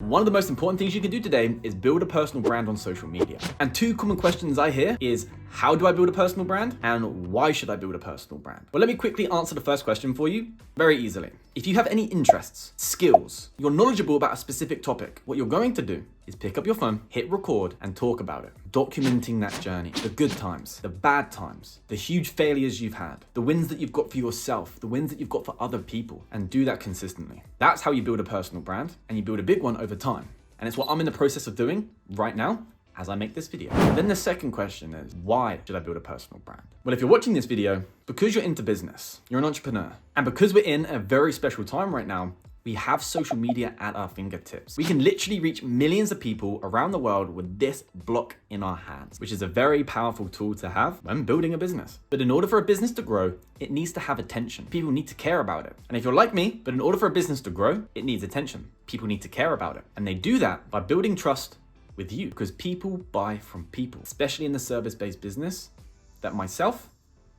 One of the most important things you can do today is build a personal brand on social media. And two common questions I hear is, how do I build a personal brand? And why should I build a personal brand? Well, let me quickly answer the first question for you very easily. If you have any interests, skills, you're knowledgeable about a specific topic, what you're going to do is pick up your phone, hit record, and talk about it. Documenting that journey, the good times, the bad times, the huge failures you've had, the wins that you've got for yourself, the wins that you've got for other people, and do that consistently. That's how you build a personal brand, and you build a big one over time. And it's what I'm in the process of doing right now as I make this video. Then the second question is, why should I build a personal brand? Well, if you're watching this video, because you're into business, you're an entrepreneur, and because we're in a very special time right now, we have social media at our fingertips. We can literally reach millions of people around the world with this block in our hands, which is a very powerful tool to have when building a business. But in order for a business to grow, it needs to have attention. People need to care about it. And if you're like me, but in order for a business to grow, it needs attention. People need to care about it. And they do that by building trust with you, because people buy from people, especially in the service-based business that myself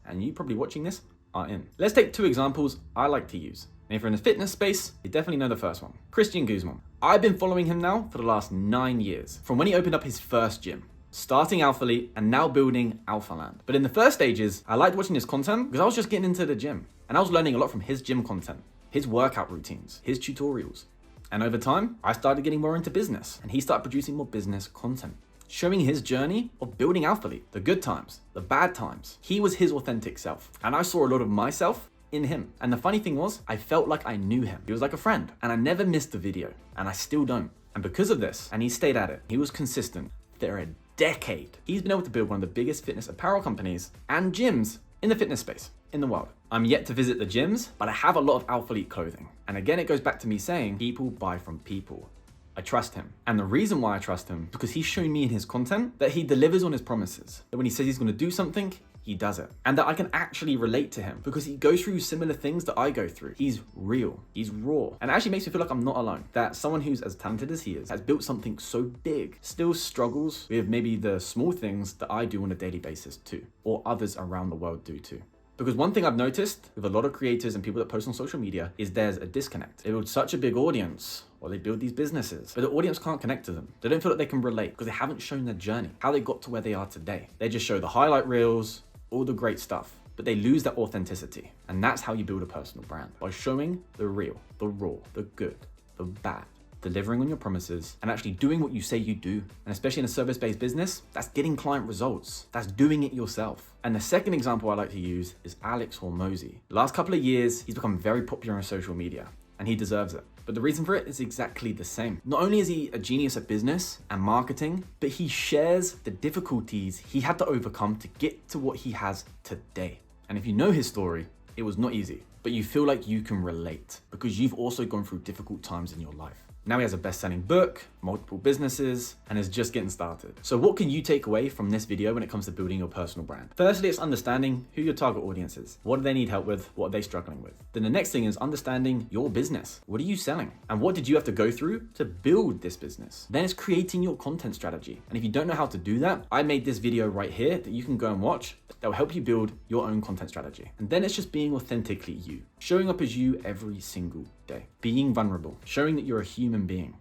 and you probably watching this are in. Let's take two examples I like to use. And if you're in the fitness space, you definitely know the first one. Christain Guzman. I've been following him now for the last 9 years, from when he opened up his first gym, starting Alphalete and now building Alphaland. But in the first stages, I liked watching his content because I was just getting into the gym and I was learning a lot from his gym content, his workout routines, his tutorials. And over time, I started getting more into business and he started producing more business content, showing his journey of building Alphalete, the good times, the bad times. He was his authentic self. And I saw a lot of myself in him. And the funny thing was, I felt like I knew him. He was like a friend and I never missed a video and I still don't. And because of this, and he stayed at it, he was consistent for a decade. He's been able to build one of the biggest fitness apparel companies and gyms in the fitness space in the world. I'm yet to visit the gyms, but I have a lot of Alphalete clothing. And again, it goes back to me saying, people buy from people. I trust him. And the reason why I trust him, because he's shown me in his content that he delivers on his promises. That when he says he's gonna do something, he does it. And that I can actually relate to him because he goes through similar things that I go through. He's real, he's raw. And it actually makes me feel like I'm not alone. That someone who's as talented as he is, has built something so big, still struggles with maybe the small things that I do on a daily basis too, or others around the world do too. Because one thing I've noticed with a lot of creators and people that post on social media is there's a disconnect. They build such a big audience, or they build these businesses, but the audience can't connect to them. They don't feel like they can relate because they haven't shown their journey, how they got to where they are today. They just show the highlight reels, all the great stuff, but they lose that authenticity. And that's how you build a personal brand, by showing the real, the raw, the good, the bad, delivering on your promises, and actually doing what you say you do. And especially in a service-based business, that's getting client results. That's doing it yourself. And the second example I like to use is Hormozi. The last couple of years, he's become very popular on social media, and he deserves it. But the reason for it is exactly the same. Not only is he a genius at business and marketing, but he shares the difficulties he had to overcome to get to what he has today. And if you know his story, it was not easy, but you feel like you can relate because you've also gone through difficult times in your life. Now he has a best-selling book, multiple businesses, and is just getting started. So what can you take away from this video when it comes to building your personal brand? Firstly, it's understanding who your target audience is. What do they need help with? What are they struggling with? Then the next thing is understanding your business. What are you selling? And what did you have to go through to build this business? Then it's creating your content strategy. And if you don't know how to do that, I made this video right here that you can go and watch that will help you build your own content strategy. And then it's just being authentically you, showing up as you every single day, being vulnerable, showing that you're a human being.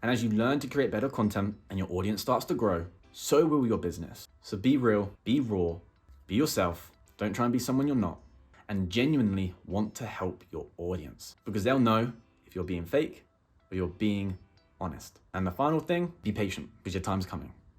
And as you learn to create better content and your audience starts to grow, so will your business. So be real, be raw, be yourself. Don't try and be someone you're not, and genuinely want to help your audience because they'll know if you're being fake or you're being honest. And the final thing, be patient because your time's coming.